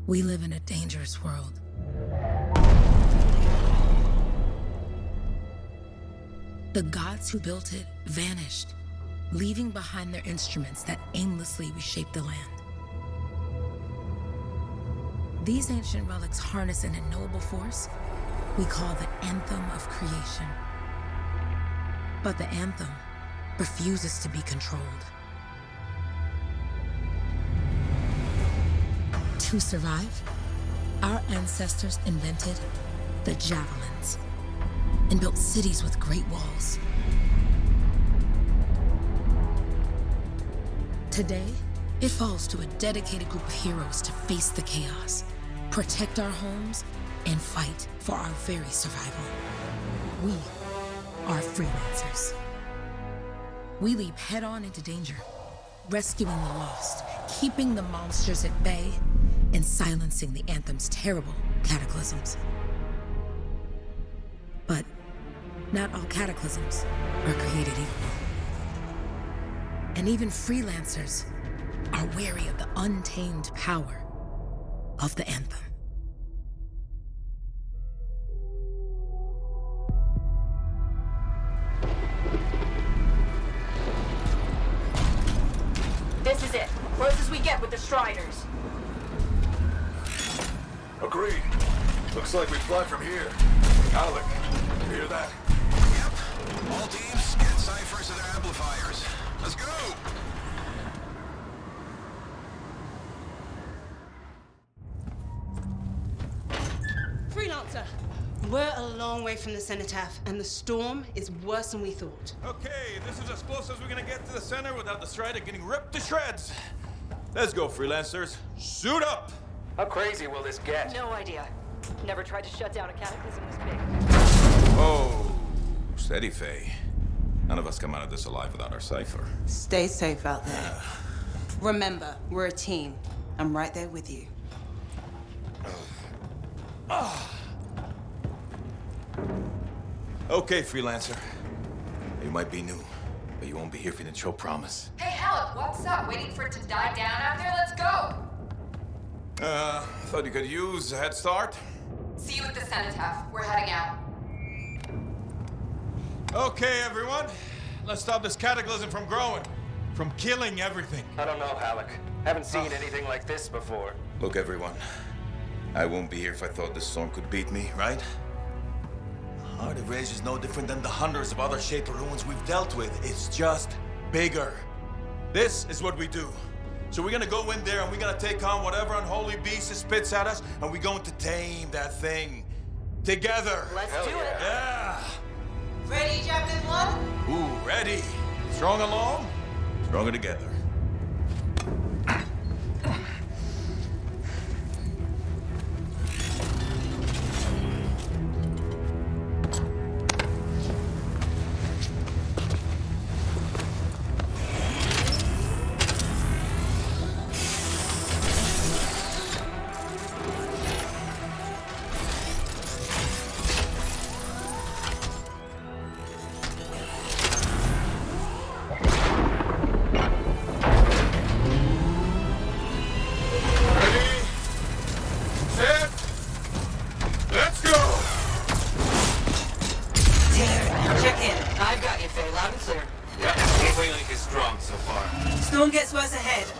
We live in a dangerous world. The gods who built it vanished, leaving behind their instruments that aimlessly reshaped the land. These ancient relics harness an unknowable force we call the Anthem of Creation. But the Anthem refuses to be controlled. To survive, our ancestors invented the javelins and built cities with great walls. Today, it falls to a dedicated group of heroes to face the chaos, protect our homes, and fight for our very survival. We are freelancers. We leap head-on into danger, rescuing the lost, keeping the monsters at bay, and silencing the Anthem's terrible cataclysms. But not all cataclysms are created equal. And even freelancers are wary of the untamed power of the Anthem. This is it. Close as we get with the Striders. Agreed. Looks like we fly from here. Alec, you hear that? Yep. All teams, get ciphers to their amplifiers. Let's go! Freelancer! We're a long way from the cenotaph, and the storm is worse than we thought. Okay, this is as close as we're gonna get to the center without the Strider getting ripped to shreds. Let's go, freelancers. Suit up! How crazy will this get? No idea. Never tried to shut down a cataclysm this big. Oh, steady, Faye. None of us come out of this alive without our cipher. Stay safe out there. Remember, we're a team. I'm right there with you. Okay, freelancer. You might be new, but you won't be here if you didn't show promise. Hey, Alec, what's up? Waiting for it to die down out there? Let's go! Thought you could use a head start. See you at the cenotaph. We're heading out. Okay, everyone. Let's stop this cataclysm from growing, from killing everything. I don't know, Alec. Haven't seen anything like this before. Look, everyone. I won't be here if I thought this storm could beat me, right? Heart of Rage is no different than the hundreds of other Shaper ruins we've dealt with. It's just bigger. This is what we do. So we're gonna go in there and we're gonna take on whatever unholy beast it spits at us, and we're going to tame that thing. Together. Let's do it. Yeah. Ready, Javelin 1? Ooh, ready. Strong along, stronger together.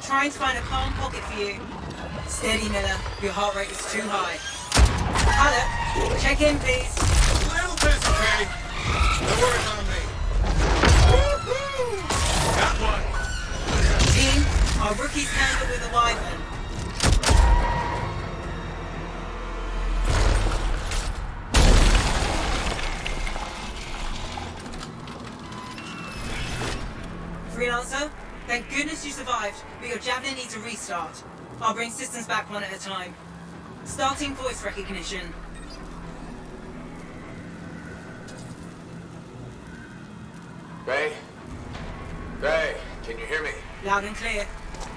Trying to find a calm pocket for you. Steady, Miller. Your heart rate is too high. Alec, check in, please. A little busy, Kay. No worries on me. Woo-hoo! Got one. Team, our rookies handle with a wyvern. Freelancer? Thank goodness you survived, but your Javelin needs a restart. I'll bring systems back one at a time. Starting voice recognition. Ray? Ray, can you hear me? Loud and clear.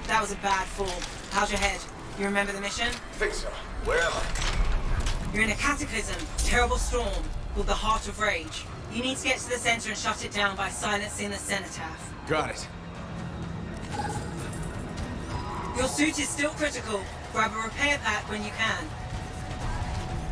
That was a bad fall. How's your head? You remember the mission? Think so. Where am I? You're in a cataclysm, terrible storm, called the Heart of Rage. You need to get to the center and shut it down by silencing the cenotaph. Got it. Your suit is still critical. Grab a repair pack when you can.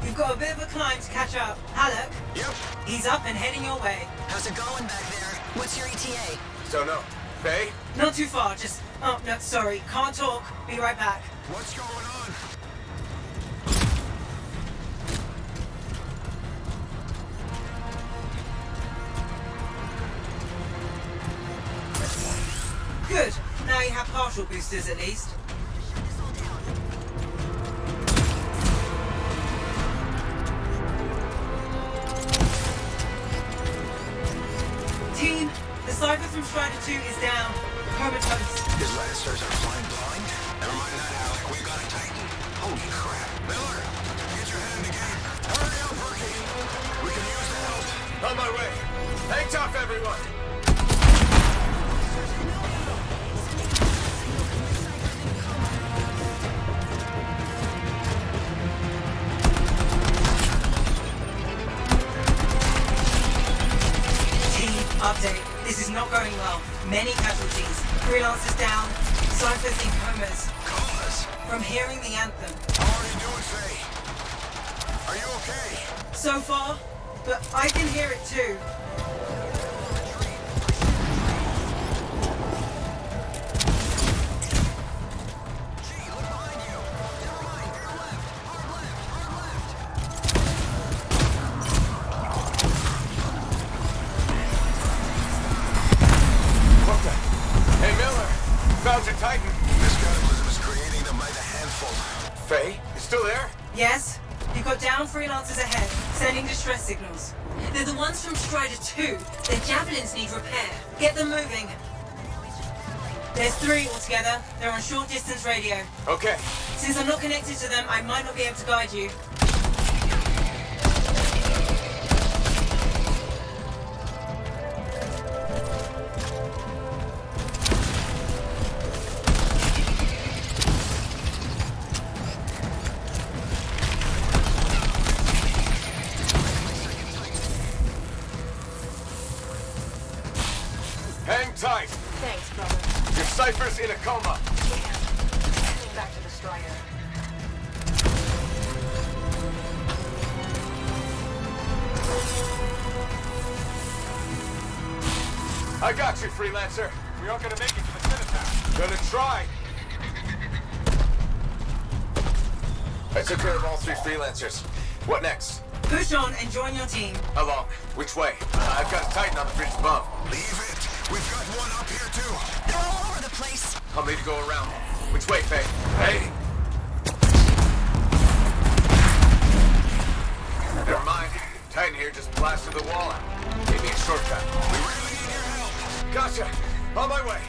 You've got a bit of a climb to catch up. Alec? Yep. He's up and heading your way. How's it going back there? What's your ETA? Don't know. Faye? Not too far, just... Oh, no, sorry. Can't talk. Be right back. What's going on? Good. Now you have partial boosters at least. Team, the Cypher from Strider 2 is down. Comatose. His Lancers are flying blind? Never mind that, Alec. We got a Titan. Holy crap. Miller, get your head in the game. Hurry up, rookie. We can use the help. On my way. Hang tough, everyone. Update. This is not going well. Many casualties. Freelancers down. Cyphers in comas. Comas? From hearing the anthem. How are you doing, Faye? Are you okay? So far, but I can hear it too. Titan. This cataclysm is creating them by the handful. Faye, you still there? Yes. You've got down freelancers ahead, sending distress signals. They're the ones from Strider 2. Their javelins need repair. Get them moving. There's 3 altogether. They're on short distance radio. Okay. Since I'm not connected to them, I might not be able to guide you. Hang tight. Thanks, brother. Your Cypher's in a coma. Heading back to the Strider. I got you, Freelancer. We aren't gonna make it to the Cenotaph. Gonna try. I took care of all 3 Freelancers. What next? Push on and join your team. How long? Which way? I've got a Titan on the bridge above. Leave it. We've got one up here, too. They're all over the place. I'll need to go around. Which way, Faye? Hey! Never mind. Titan here just blasted the wall out. Gave me a shortcut. We really need your help. Gotcha. On my way.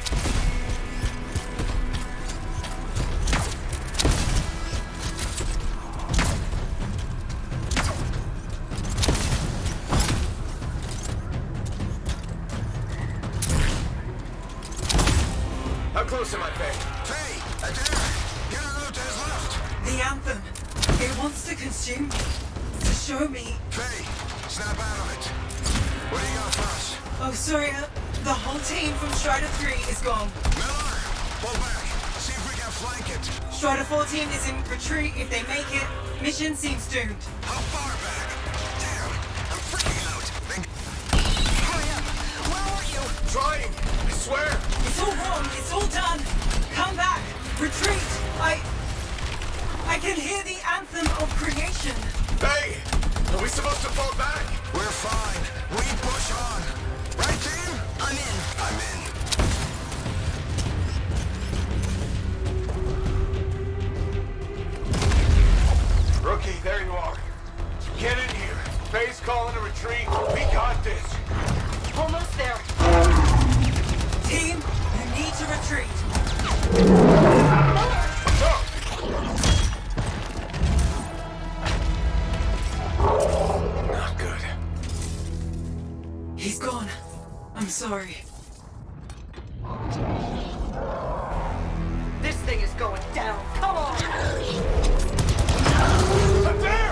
How close am I, Faye? Faye, Adair, get her out to his left. The anthem. It wants to consume me. To show me. Faye, snap out of it. What do you got for us? Oh, sorry. The whole team from Strider 3 is gone. Miller, pull back. See if we can flank it. Strider 14 is in retreat. If they make it, mission seems doomed. How far back? Damn, I'm freaking out. Hurry up. Where are you? Trying. I swear. It's all wrong. It's all done. Come back. Retreat. I can hear the anthem of creation. Faye, are we supposed to fall back? We're fine. We push on. Right, team? I'm in. I'm in. Rookie, there you are. Get in here. Faye's calling a retreat. We got this. Almost there. Team, you need to retreat. Go! Not good. He's gone. I'm sorry. This thing is going down. Come on! Adair!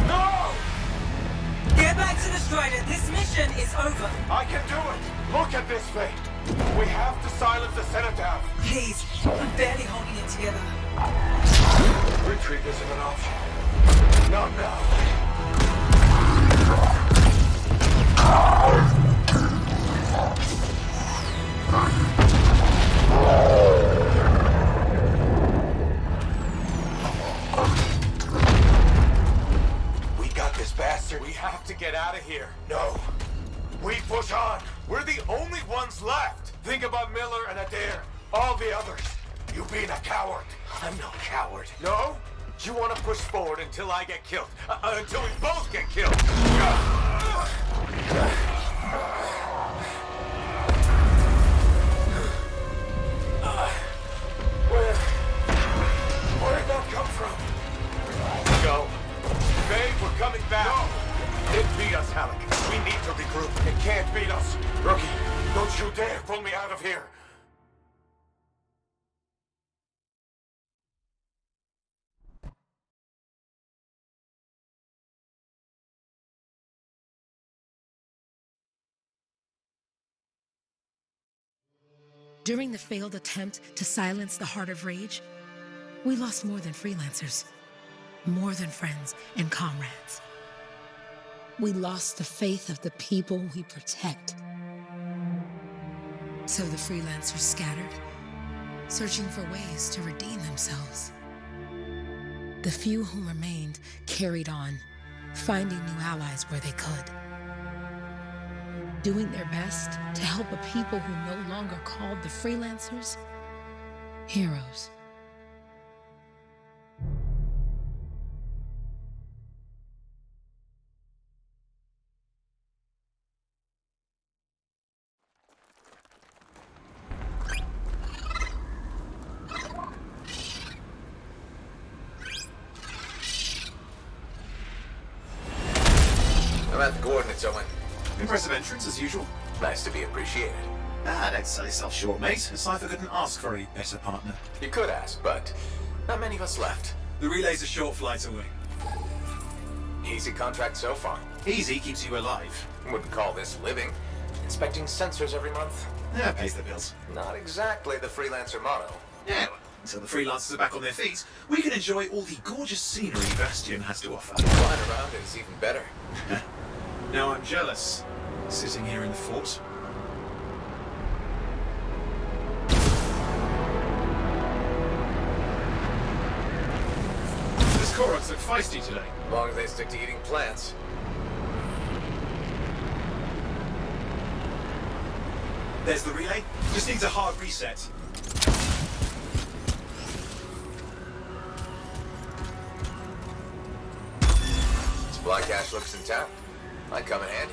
No! Get back to the Strider. This mission is over. I can do it. Look at this, Faye. We have to silence the Cenotaph. Please, I'm barely holding Retreat isn't an option. Not now. We got this bastard. We have to get out of here. No. We push on. We're the only ones left. Think about Miller and Adair. All the others. You being a coward. I'm no coward. No? You want to push forward until I get killed. Until we both get killed. Where'd that come from? Go. Babe, we're coming back. No. It beat us, Halleck. We need to regroup. It can't beat us. Rookie, don't you dare pull me out of here. During the failed attempt to silence the Heart of Rage, we lost more than freelancers, more than friends and comrades. We lost the faith of the people we protect. So the freelancers scattered, searching for ways to redeem themselves. The few who remained carried on, finding new allies where they could. Doing their best to help a people who no longer called the freelancers heroes. I'm at the coordinates, Owen. Impressive entrance, as usual. Nice to be appreciated. Don't sell yourself short, mate. A cipher couldn't ask for a better partner. You could ask, but not many of us left. The relay's a short flight away. Easy contract so far. Easy keeps you alive. Wouldn't call this living. Inspecting sensors every month. Yeah, pays the bills. Not exactly the freelancer motto. Yeah, well, until the freelancers are back on their feet, we can enjoy all the gorgeous scenery Bastion has to offer. Flying around is even better. Now I'm jealous, sitting here in the fort. This Koroks look feisty today. As long as they stick to eating plants. There's the relay. Just needs a hard reset. Supply cache looks intact. Might come in handy.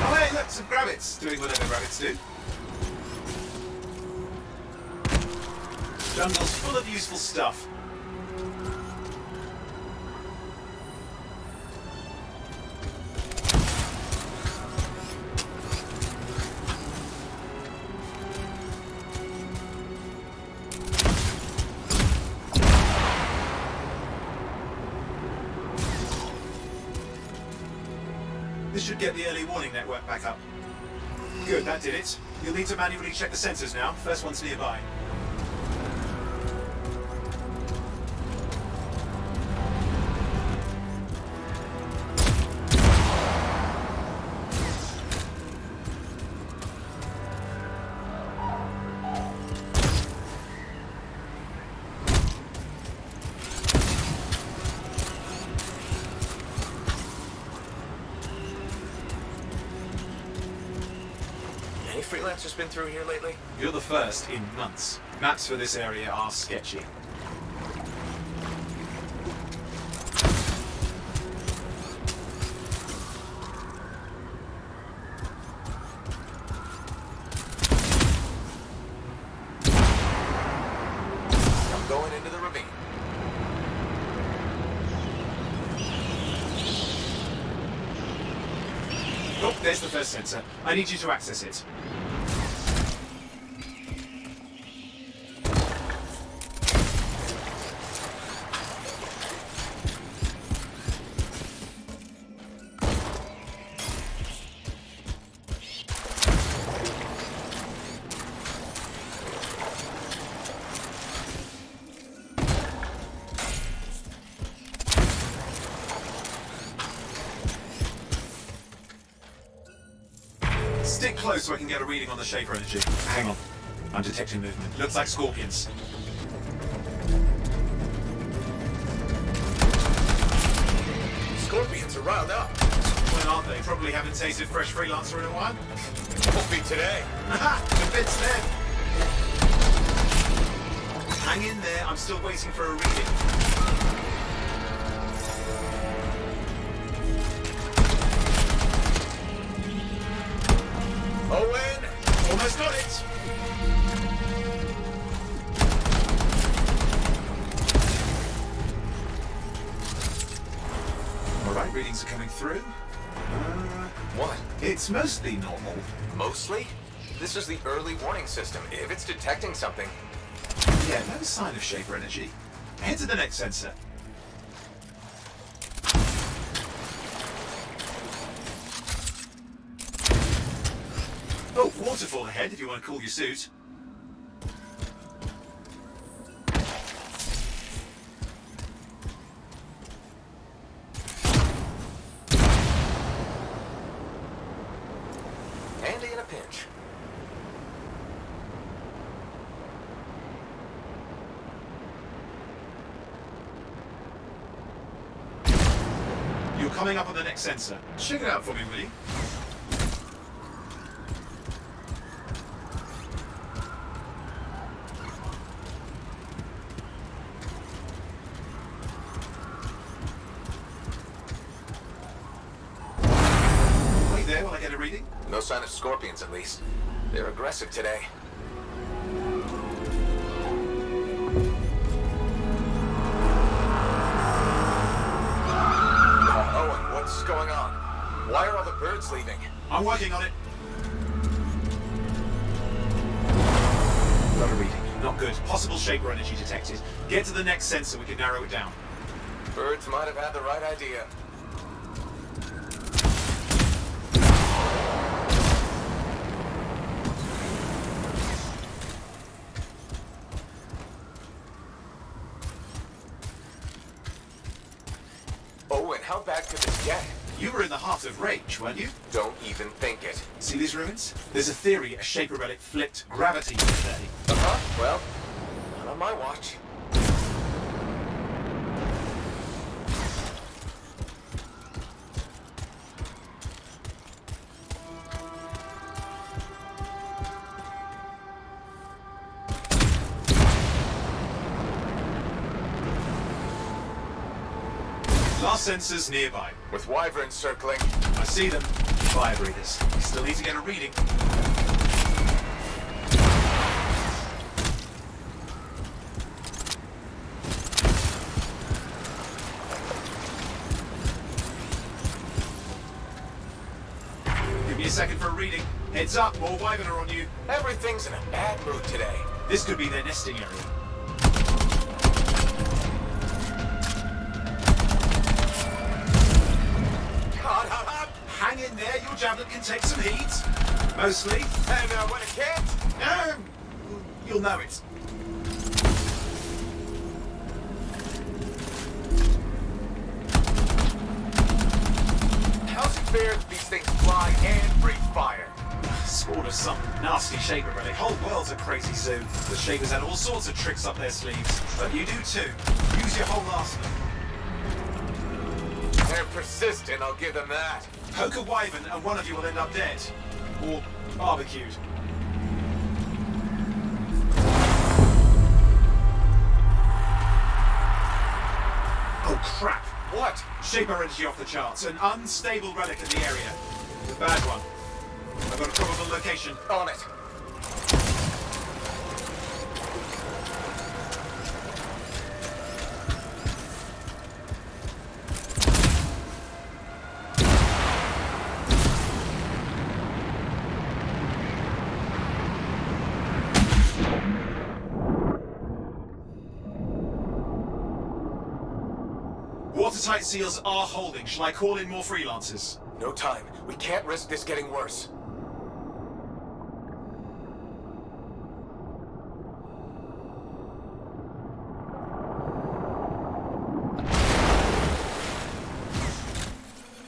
Oh hey, look, some rabbits doing whatever rabbits do. Jungle's full of useful stuff. This should get the early warning network back up. Good, that did it. You'll need to manually check the sensors now. First one's nearby. Any freelancers been through here lately? You're the first in months. Maps for this area are sketchy. I'm going into the ravine. Oh, there's the first sensor. I need you to access it. Stick close so I can get a reading on the Shaper energy. Hang on. I'm detecting movement. Looks like scorpions. Scorpions are riled up. When aren't they? Probably haven't tasted fresh freelancer in a while. Won't be today. Aha! Convinced them! Hang in there. I'm still waiting for a reading. Owen! Almost got it! Alright, readings are coming through. What? It's mostly normal. Mostly? This is the early warning system. If it's detecting something... Yeah, no sign of Shaper energy. Head to the next sensor. Oh, waterfall ahead if you want to cool your suit. Handy in a pinch. You're coming up on the next sensor. Check it out for me, will you? Wait there while I get a reading. No sign of scorpions, at least. They're aggressive today. Owen, what's going on? Why are all the birds leaving? I'm working on it. Got a reading. Not good. Possible Shaper energy detected. Get to the next sensor, we can narrow it down. Birds might have had the right idea. Owen, how bad could this get? You were in the heart of rage, weren't you? Don't even think it. See these ruins? There's a theory a Shaper relic flipped gravity today. Uh-huh. Well, not on my watch. Last sensors nearby. With wyverns circling. I see them. Fire breathers. We still need to get a reading. Give me a second for a reading. Heads up, more wyvern are on you. Everything's in a bad mood today. This could be their nesting area. Hang in there, your javelin can take some heat. Mostly. And when it can't? You'll know it. How's it fair that these things fly and breathe fire? Spawn of some nasty Shaper relic. Whole world's a crazy zoo. The Shapers had all sorts of tricks up their sleeves. But you do too. Use your whole arsenal. They're persistent, I'll give them that. Poke a wyvern and one of you will end up dead. Or barbecued. Oh crap! What? Shaper energy off the charts. An unstable relic in the area. The bad one. I've got a probable location. On it. watertight seals are holding. Shall I call in more freelancers? No time. We can't risk this getting worse.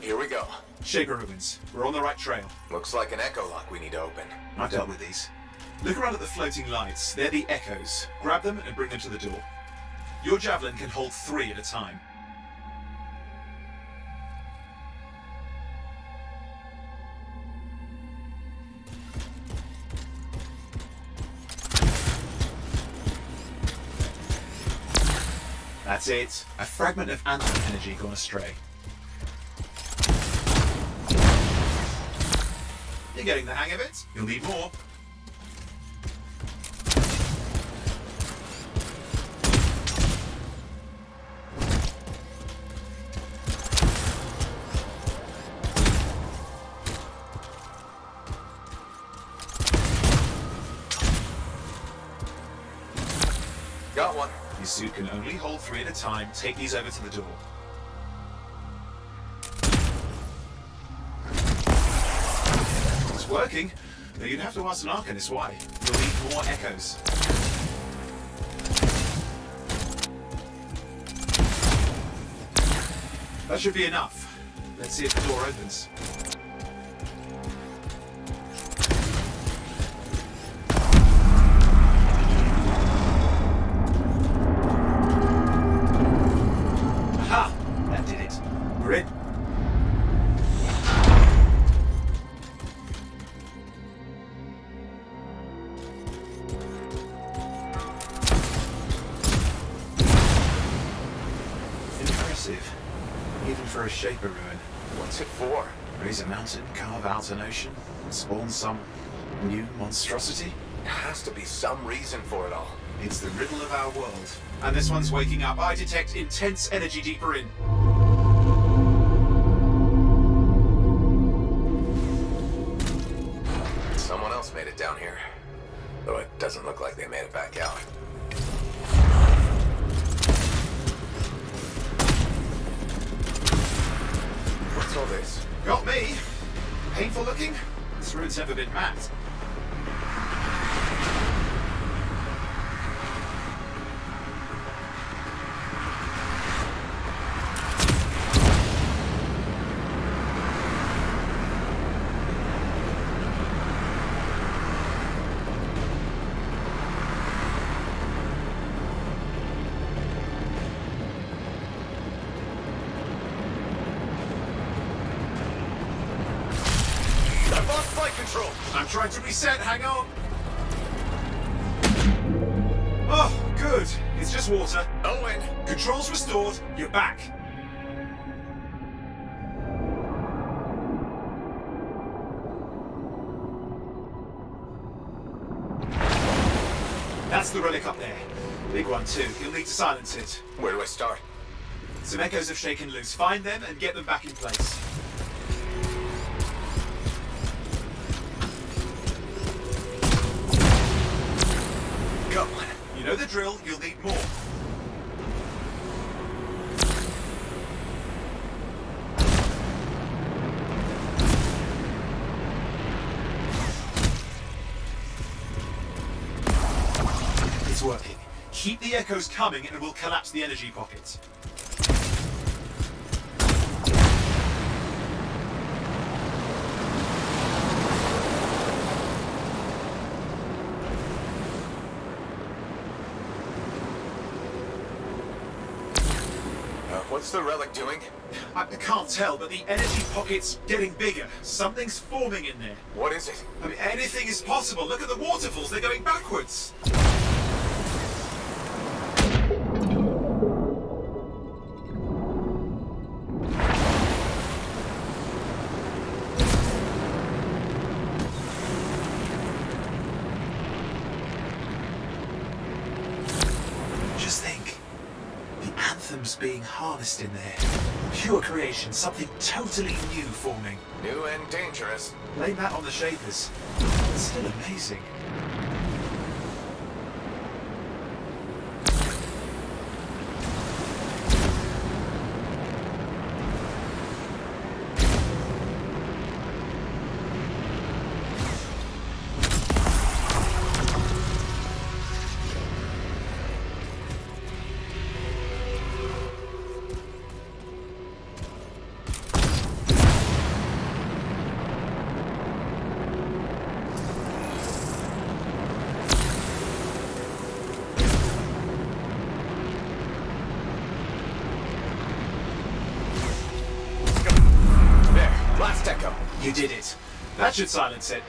Here we go. Shaper ruins. We're on the right trail. Looks like an echo lock we need to open. I've dealt with these. Look around at the floating lights. They're the echoes. Grab them and bring them to the door. Your javelin can hold 3 at a time. That's it. A fragment of Anthem energy gone astray. You're getting the hang of it. You'll need more. Got one. Your suit can only hold 3 at a time. Take these over to the door. It's working. Though you'd have to ask an Arcanist why. You'll need more echoes. That should be enough. Let's see if the door opens. Aha! That did it. We're in. Impressive. Even for a Shaper ruin. What's it for? Raise a mountain, carve out an ocean, spawn some new monstrosity? There has to be some reason for it all. It's the riddle of our world. And this one's waking up. I detect intense energy deeper in. Someone else made it down here. Though it doesn't look like they made it back out. What's all this? Got me. Painful looking? This ruin's never been mapped. Control. I'm trying to reset, hang on. Oh, good. It's just water. Owen! Controls restored. You're back. That's the relic up there. Big one too. You'll need to silence it. Where do I start? Some echoes have shaken loose. Find them and get them back in place. Go on. You know the drill. You'll need more. It's working. Keep the echoes coming and we'll collapse the energy pocket. What's the relic doing? I can't tell, but the energy pocket's getting bigger. Something's forming in there. What is it? I mean, anything is possible. Look at the waterfalls. They're going backwards. Just think. The Anthem's being harnessed in there. Pure creation, something totally new forming. New and dangerous. Blame that on the Shapers. It's still amazing. Echo. You did it. That should silence it.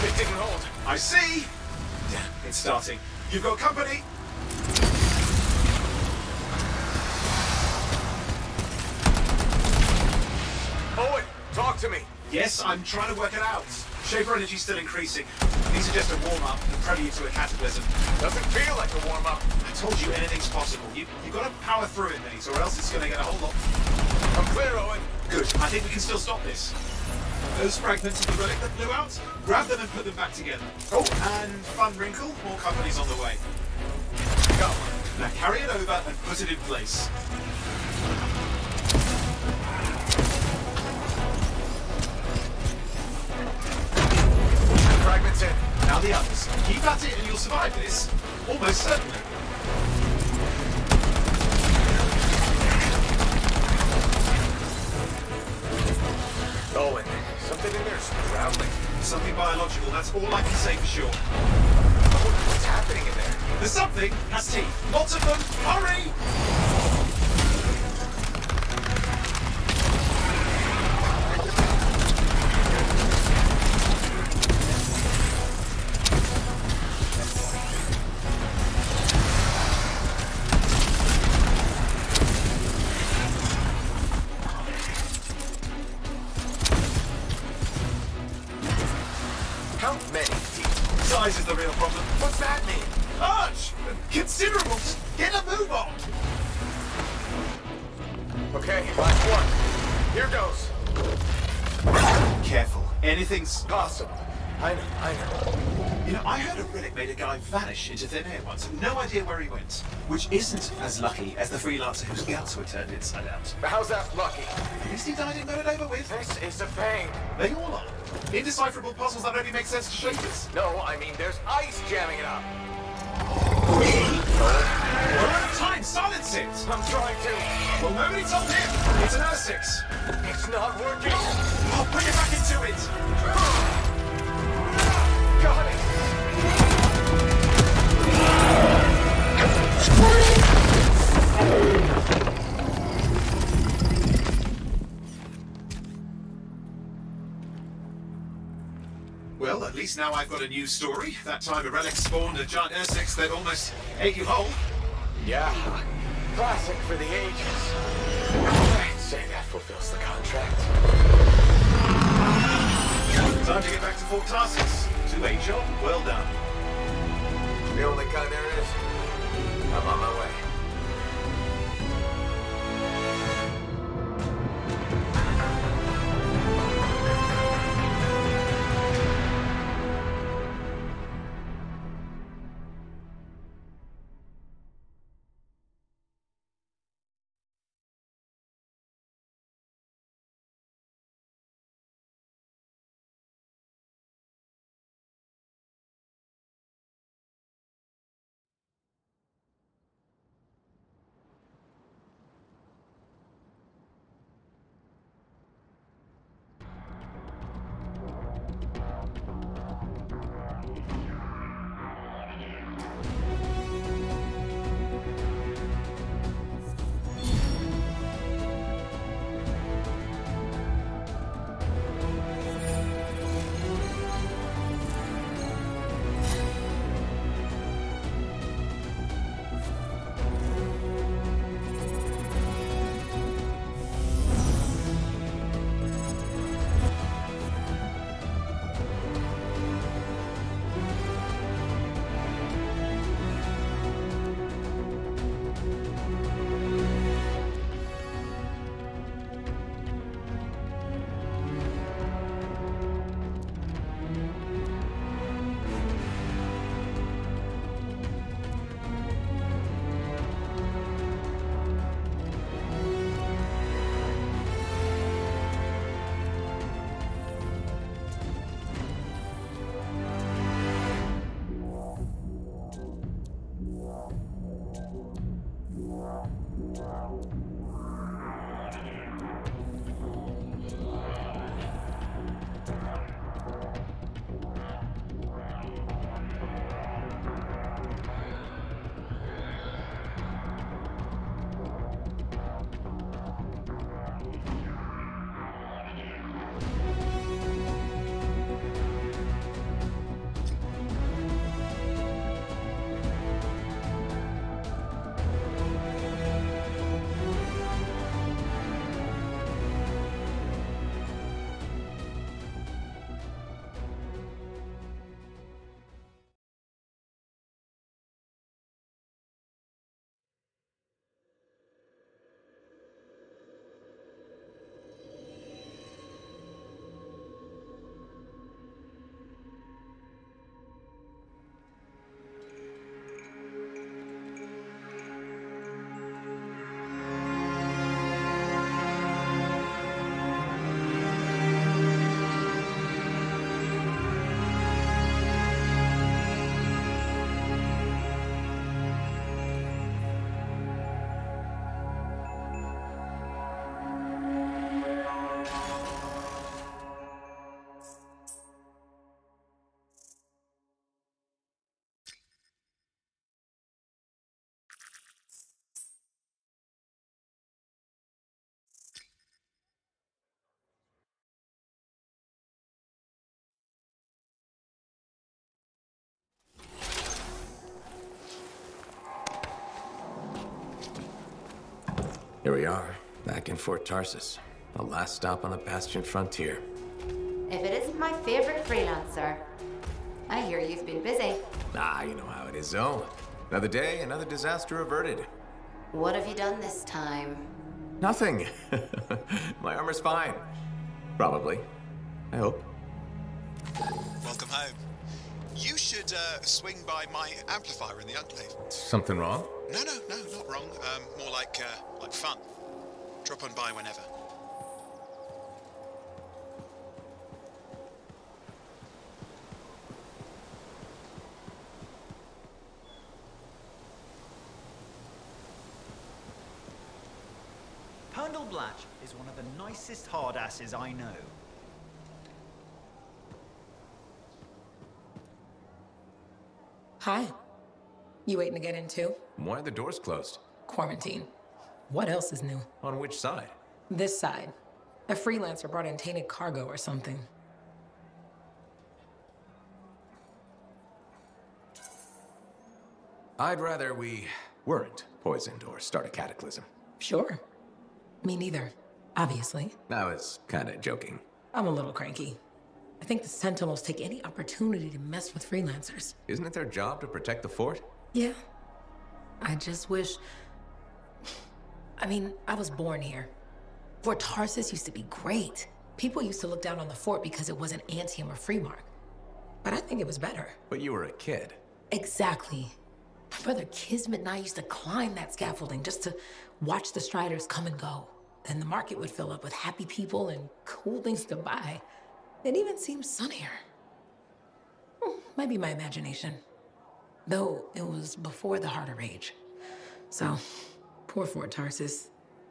It didn't hold. I see! Damn, it's starting. You've got company! Owen, talk to me. Yes, I'm trying to work it out. Shaper energy's still increasing. These are just a warm-up, a prelude to a cataclysm. Doesn't feel like a warm-up. I told you anything's possible. You've got to power through it, mate, or else it's going to get a whole lot... I'm clear, Owen. Good. I think we can still stop this. Those fragments of the relic that blew out, grab them and put them back together. Oh, and fun wrinkle, more company's on the way. Go. Now carry it over and put it in place. Fragments in. Now the others. Keep at it and you'll survive this. Almost certainly. Owen, something in there's growling. Something biological, that's all I can say for sure. What's happening in there? There's something has teeth. Lots of them. Hurry! How many teeth? Size is the real problem. What's that mean? Large! Considerable! Get a move on! Okay, last one. Here goes. Careful. Anything's... Possible. I know. You know, I heard a relic made a guy vanish into thin air once. No idea where he went. Which isn't as lucky as the freelancer whose guts were turned inside out. But how's that lucky? At least he died and got it over with. This is a pain. They all are. Indecipherable puzzles that only make sense to shapers. No, I mean there's ice jamming it up. We're out of time. Silence it. I'm trying to. Well, nobody told him. It's an R6. It's not working. I'll bring it back into it. Got it. Well, at least now I've got a new story. That time a relic spawned a giant R6 that almost ate you whole. Yeah. Classic for the ages. I'd say that fulfills the contract. Time to get back to Fort Tarsus. To a job well done. The only kind there is. I'm on my way. Here we are, back in Fort Tarsus. The last stop on the Bastion frontier. If it isn't my favorite freelancer. I hear you've been busy. Ah, you know how it is, Zoe. Another day, another disaster averted. What have you done this time? Nothing. My armor's fine. Probably. I hope. Welcome home. You should swing by my amplifier in the Enclave. Something wrong? No, not wrong. More like fun. Drop on by whenever. Colonel Blatch is one of the nicest hardasses I know. Hi. You waiting to get in too? Why are the doors closed? Quarantine. What else is new? On which side? This side. A freelancer brought in tainted cargo or something. I'd rather we weren't poisoned or start a cataclysm. Sure. Me neither, obviously. I was kinda joking. I'm a little cranky. I think the Sentinels take any opportunity to mess with freelancers. Isn't it their job to protect the fort? Yeah. I just wish... I mean, I was born here. Fort Tarsus used to be great. People used to look down on the fort because it wasn't Anthem or Freemark. But I think it was better. But you were a kid. Exactly. My brother Kismet and I used to climb that scaffolding just to watch the Striders come and go. Then the market would fill up with happy people and cool things to buy. It even seemed sunnier. Might be my imagination. Though it was before the Heart of Rage. So, poor Fort Tarsus.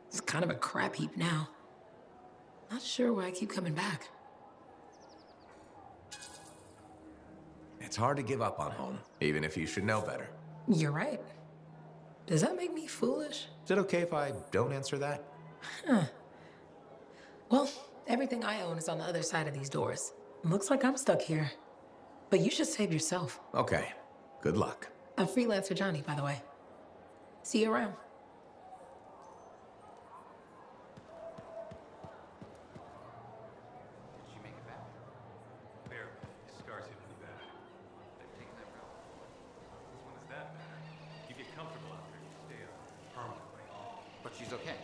It's kind of a crap heap now. Not sure why I keep coming back. It's hard to give up on home, even if you should know better. You're right. Does that make me foolish? Is it okay if I don't answer that? Huh. Well, everything I own is on the other side of these doors. Looks like I'm stuck here. But you should save yourself. Okay. Good luck. I'm Freelancer Johnny, by the way. See you around. Did she make it back? Barely. Scars hit really bad. They've taken that route. This one is that bad. You get comfortable out there, you stay up permanently. But she's okay.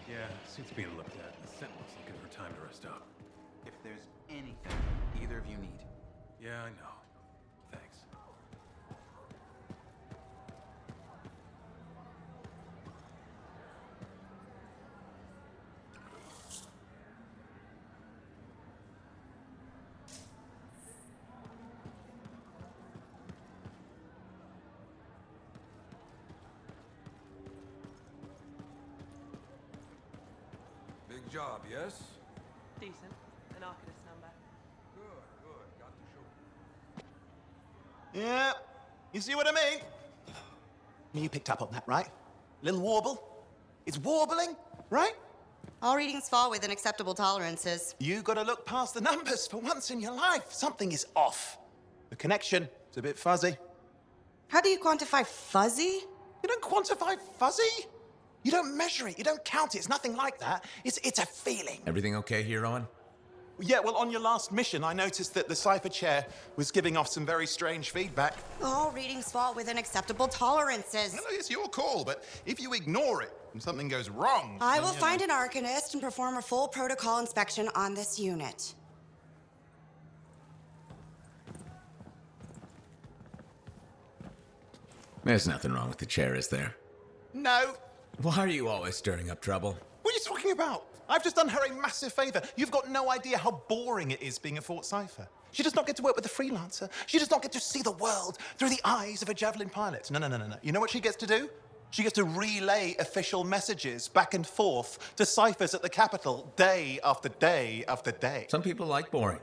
Yeah, suit's being looked at. The Sentinel's looking for time to rest up. If there's anything either of you need. Yeah, I know. Thanks. Big job, yes? Decent. An Arcanist number. Good. Got to show. Yeah, you see what I mean? You picked up on that, right? Little warble? It's warbling, right? All readings fall within acceptable tolerances. You gotta look past the numbers for once in your life. Something is off. The connection is a bit fuzzy. How do you quantify fuzzy? You don't quantify fuzzy. You don't measure it. You don't count it. It's nothing like that. It's a feeling. Everything okay here, Owen? Yeah, well, on your last mission, I noticed that the cipher chair was giving off some very strange feedback. All readings fall within acceptable tolerances. Well, it's your call, but if you ignore it and something goes wrong... I will find an Arcanist and perform a full protocol inspection on this unit. There's nothing wrong with the chair, is there? No. Why are you always stirring up trouble? What are you talking about? I've just done her a massive favor. You've got no idea how boring it is being a Fort Cipher. She does not get to work with a freelancer. She does not get to see the world through the eyes of a javelin pilot. No. You know what she gets to do? She gets to relay official messages back and forth to ciphers at the Capitol day after day after day. Some people like boring.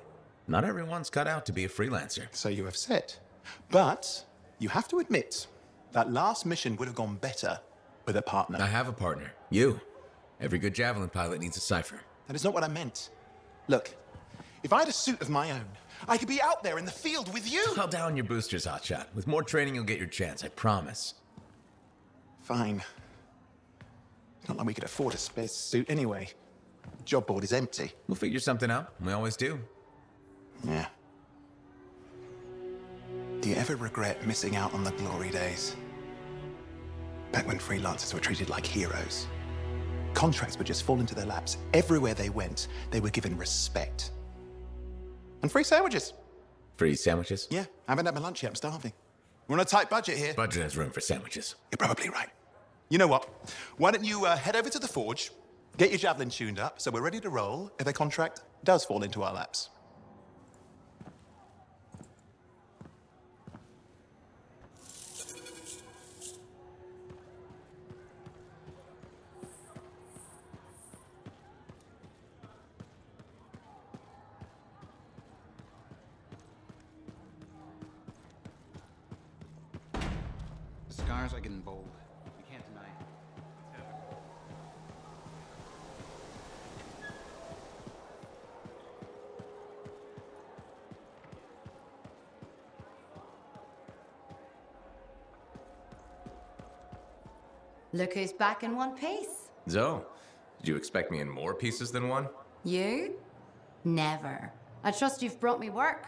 Not everyone's cut out to be a freelancer. So you have said. But you have to admit, that last mission would have gone better with a partner. I have a partner. You. Every good javelin pilot needs a cipher. That is not what I meant. Look, if I had a suit of my own, I could be out there in the field with you. Call down your boosters, hotshot. With more training, you'll get your chance, I promise. Fine. Not like we could afford a spare suit anyway. Job board is empty. We'll figure something out. We always do. Yeah. Do you ever regret missing out on the glory days? Back when freelancers were treated like heroes. Contracts would just fall into their laps. Everywhere they went, they were given respect. And free sandwiches. Free sandwiches? Yeah, I haven't had my lunch yet. I'm starving. We're on a tight budget here. Budget has room for sandwiches. You're probably right. You know what? Why don't you head over to the forge, get your javelin tuned up, so we're ready to roll if a contract does fall into our laps. The scars are getting bold. You can't deny it. Look who's back in one piece. Zoe, did you expect me in more pieces than one? You? Never. I trust you've brought me work.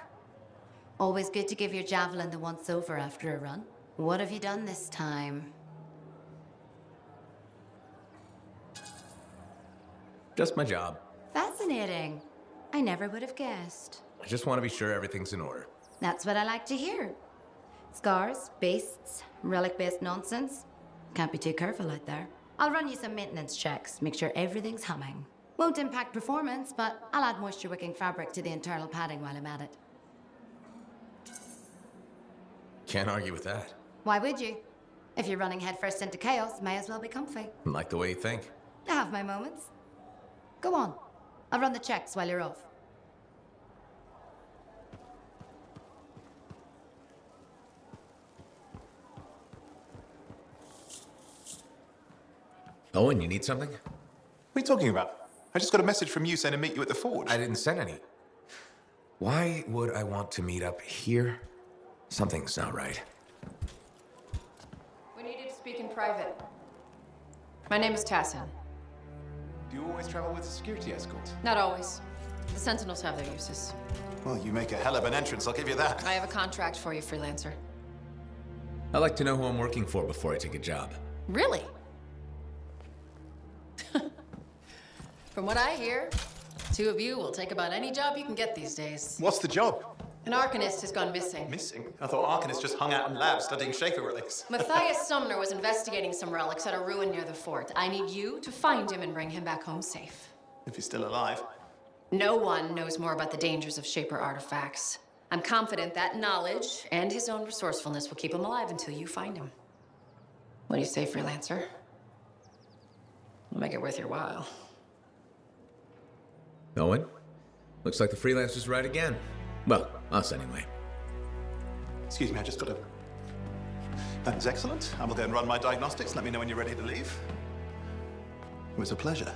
Always good to give your javelin the once-over after a run. What have you done this time? Just my job. Fascinating. I never would have guessed. I just want to be sure everything's in order. That's what I like to hear. Scars, beasts, relic-based nonsense. Can't be too careful out there. I'll run you some maintenance checks, make sure everything's humming. Won't impact performance, but I'll add moisture-wicking fabric to the internal padding while I'm at it. Can't argue with that. Why would you? If you're running headfirst into chaos, may as well be comfy. Like the way you think. I have my moments. Go on. I'll run the checks while you're off. Owen, you need something? What are you talking about? I just got a message from you saying to meet you at the forge. I didn't send any. Why would I want to meet up here? Something's not right. We needed to speak in private. My name is Tassin. Do you always travel with a security escort? Not always. The Sentinels have their uses. Well, you make a hell of an entrance, I'll give you that. I have a contract for you, freelancer. I like to know who I'm working for before I take a job. Really? From what I hear, two of you will take about any job you can get these days. What's the job? An Arcanist has gone missing. Missing? I thought Arcanists just hung out in labs studying Shaper relics. Matthias Sumner was investigating some relics at a ruin near the fort. I need you to find him and bring him back home safe. If he's still alive. No one knows more about the dangers of Shaper artifacts. I'm confident that knowledge and his own resourcefulness will keep him alive until you find him. What do you say, freelancer? We'll make it worth your while. Owen, looks like the freelancer's right again. Well, us anyway. Excuse me, I just got a... That is excellent. I will go and run my diagnostics. Let me know when you're ready to leave. It was a pleasure.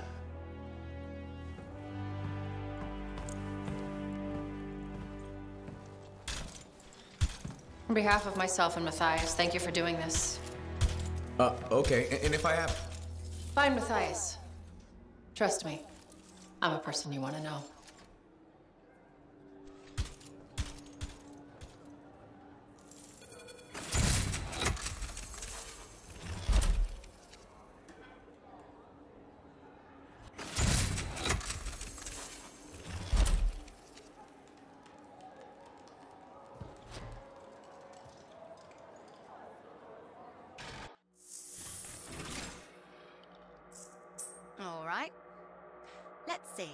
On behalf of myself and Matthias, thank you for doing this. Okay, and if I have... Find Matthias. Trust me, I'm a person you want to know. All right. Let's see.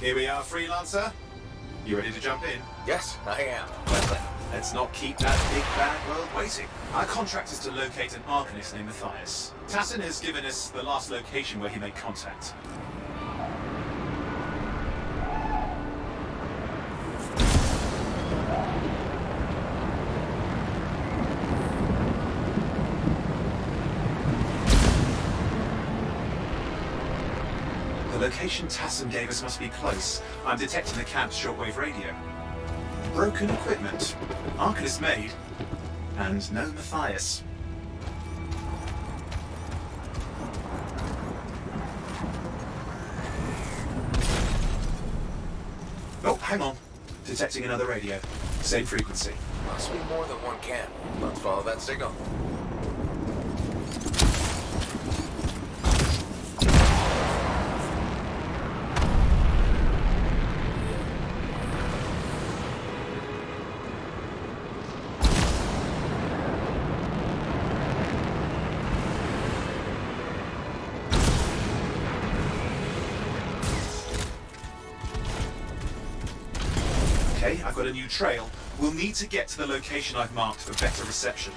Here we are, Freelancer. You ready to jump in? Yes, I am. Let's not keep that big bad world waiting. Our contract is to locate an Arcanist named Matthias. Tassin has given us the last location where he made contact. The location Tassin gave us must be close. I'm detecting the camp's shortwave radio. Broken equipment. Arcanist made. And no Matthias. Oh, hang on. Detecting another radio. Same frequency. Must be more than one camp. Let's follow that signal. I've got a new trail. We'll need to get to the location I've marked for better reception.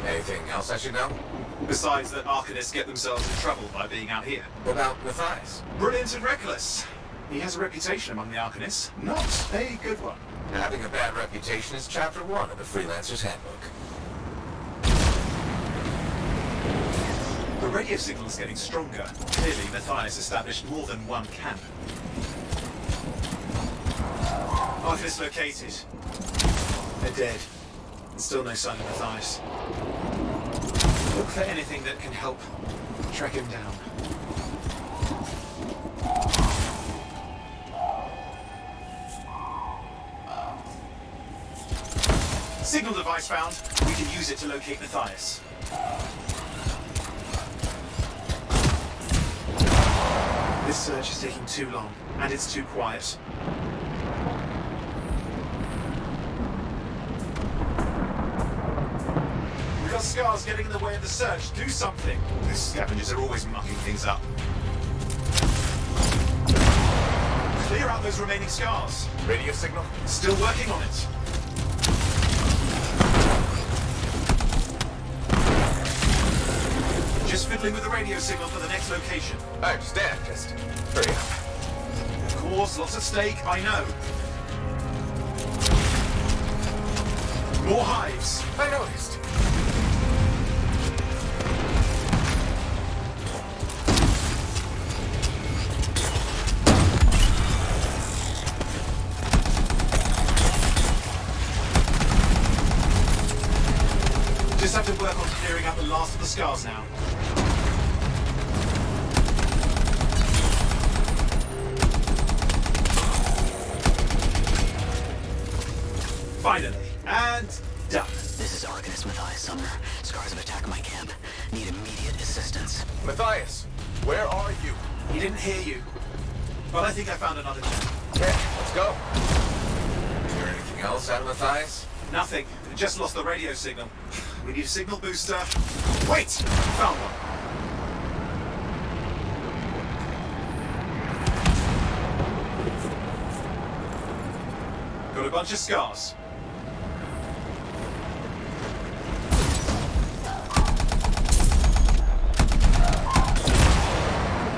Anything else I should know? Besides that Arcanists get themselves in trouble by being out here. What about Matthias? Brilliant and reckless. He has a reputation among the Arcanists. Not a good one. Having a bad reputation is chapter 1 of the Freelancer's Handbook. The radio signal is getting stronger. Clearly, Matthias established more than one camp. Arcanist located. They're dead. And still no sign of Matthias. Look for anything that can help track him down. Signal device found. We can use it to locate Matthias. This search is taking too long, and it's too quiet. We've got scars getting in the way of the search. Do something. These scavengers are always mucking things up. Clear out those remaining scars. Radio signal? Still working on it. Just fiddling with the radio signal for the next location. I understand, just hurry up. Of course, lots at stake, I know. More hives. I noticed. Just have to work on clearing out the last of the scars now. Finally. And done. This is Arcanist Matthias Sumner. Scars of attack my camp. Need immediate assistance. Matthias, where are you? He didn't hear you. But I think I found another camp. Okay, let's go. Is there anything else out of Matthias? Nothing. Just lost the radio signal. We need a signal booster. Wait! Found one. Got a bunch of scars.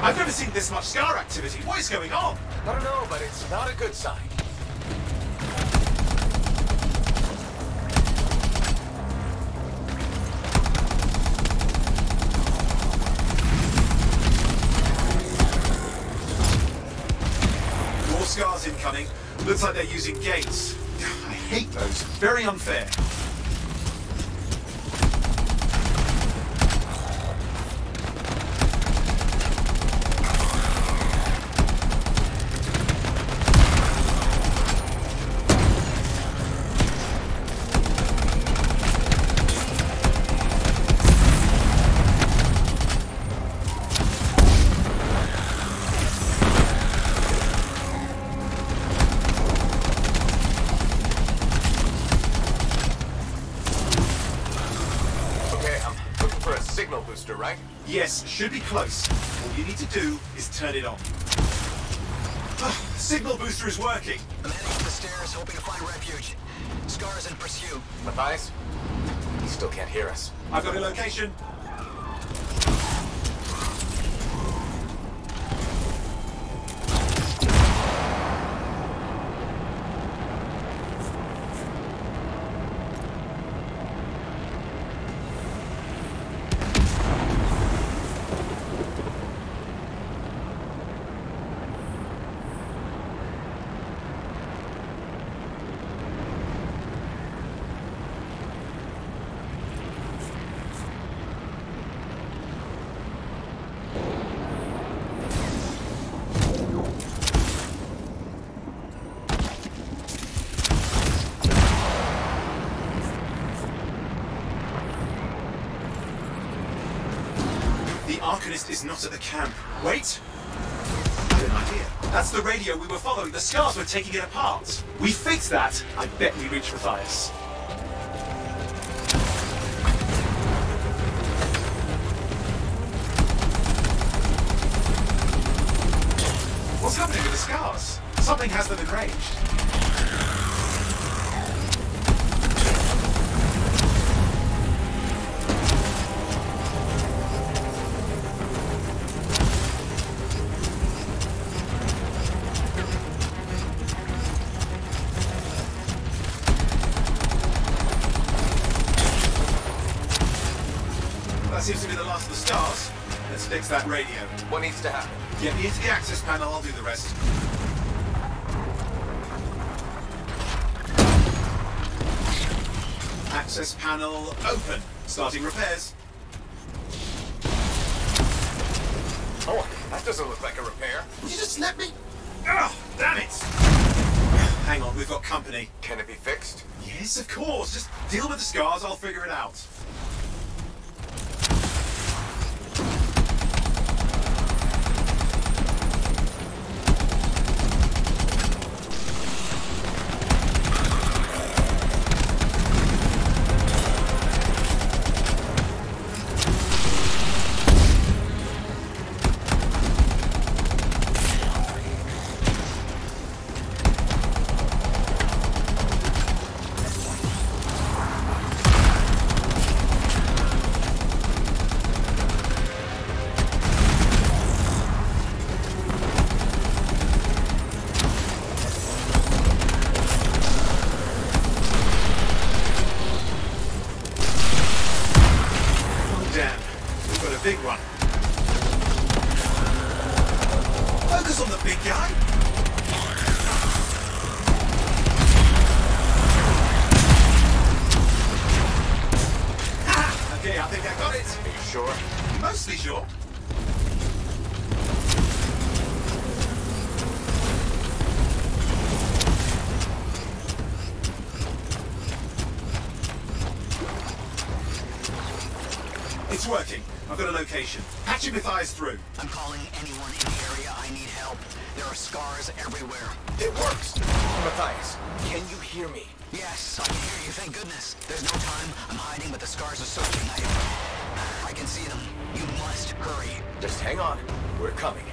I've never seen this much scar activity. What is going on? I don't know, but it's not a good sign. More scars incoming. Looks like they're using gates. I hate those. Very unfair. booster, right? Yes, should be close. All you need to do is turn it on. Signal booster is working. I'm heading up the stairs, hoping to find refuge. Scars in pursuit. Matthias? He still can't hear us. I've got a location. Is not at the camp. Wait! I had an idea. That's the radio we were following. The Scars were taking it apart. We fixed that. I bet we reach Matthias. What's happening with the Scars? Something has them enraged. Seems to be the last of the Scars. Let's fix that radio. What needs to happen? Get me into the access panel, I'll do the rest. Access panel open. Starting repairs. Oh, that doesn't look like a repair. Would you just let me? Oh, damn it! Hang on, we've got company. Can it be fixed? Yes, of course. Just deal with the Scars, I'll figure it out. It's working. I've got a location. Patching Matthias through. I'm calling anyone in the area. I need help. There are Scars everywhere. It works! Matthias, can you hear me? Yes, I can hear you, thank goodness. There's no time. I'm hiding, but the Scars are searching. I can see them. You must hurry. Just hang on. We're coming.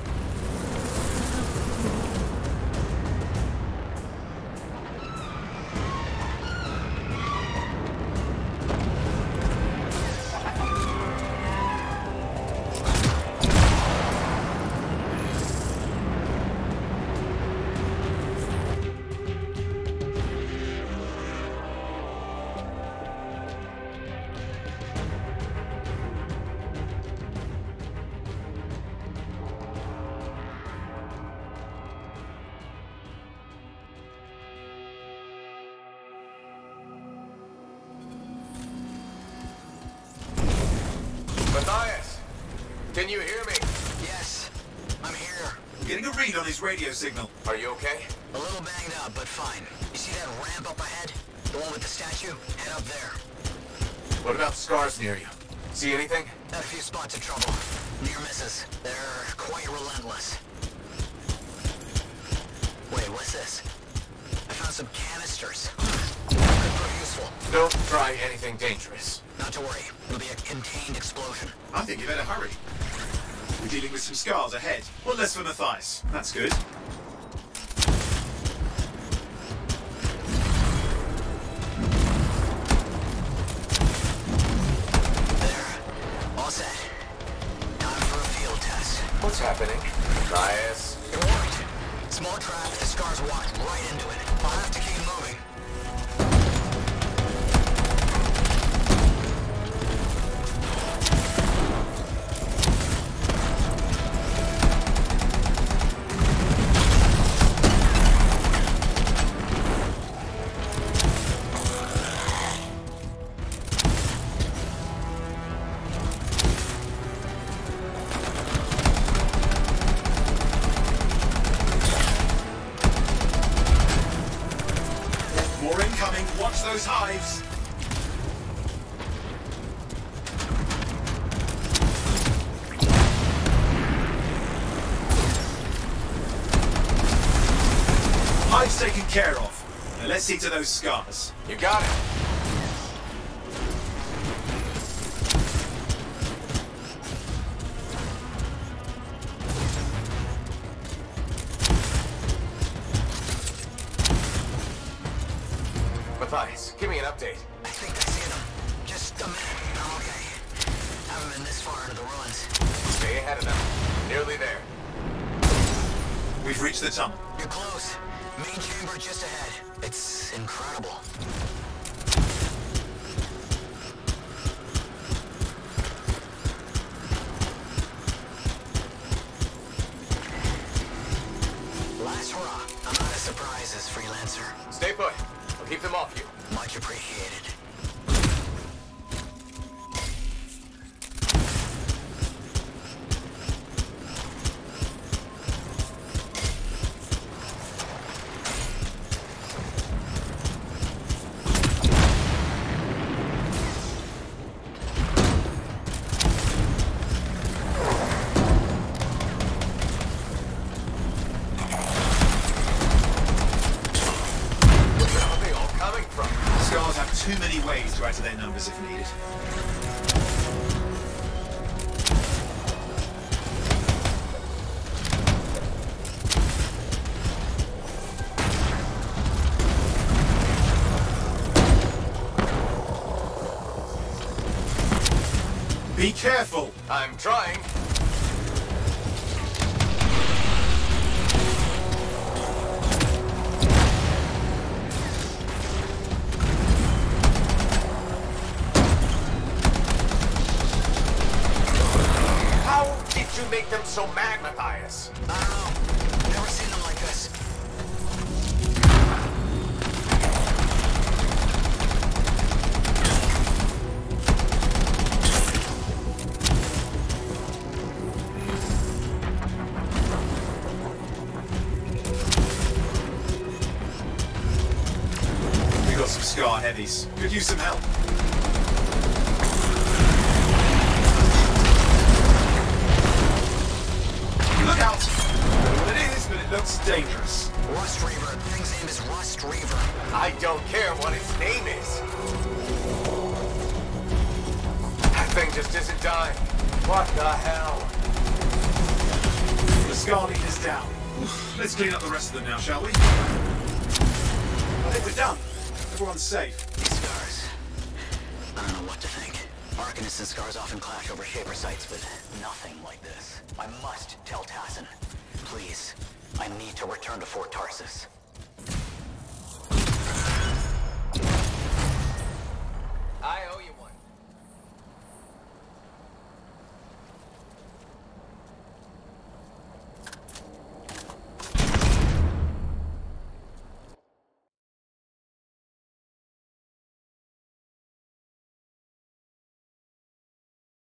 Matthias, can you hear me? Yes, I'm here. I'm getting a read on his radio signal. Are you okay? A little banged up, but fine. You see that ramp up ahead? The one with the statue? Head up there. What about Scars near you? See anything? Had a few spots of trouble. Near misses. They're quite relentless. Wait, what's this? I found some canisters. Could prove useful. Don't try anything dangerous. No, Not to worry. It'll be a contained explosion. I think you better hurry. We're dealing with some scars ahead. One less for Matthias. That's good. What's happening? Matthias? You're warned. Small trap, the scars walked right into it. I'll have to keep moving. Those hives. Hives taken care of. Now let's see to those scars. You got it. Matthias, give me an update. I think I see them. Just a minute. I'm okay. Haven't been this far into the ruins. Stay ahead of them. Nearly there. We've reached the tunnel. You're close. Main chamber just ahead. It's incredible. Last hurrah. I'm out of surprises, freelancer. Stay put. Keep them off you. Much appreciated. Too many ways to add to their numbers if needed. Be careful! I'm trying. You make them so mad, Matthias? I don't know. Never seen them like this. We got some scar heavies. Could use some help. Look out! I don't know what it is, but it looks dangerous. Rust Reaver. The thing's name is Rust Reaver. I don't care what its name is. That thing just isn't dying. What the hell? The Scar Leader's down. Let's clean up the rest of them now, shall we? I think we're done. Everyone's safe. These scars. I don't know what to think. Arcanists and scars often clash over Shaper sites, but nothing like this. I must tell Tassin. Please, I need to return to Fort Tarsus.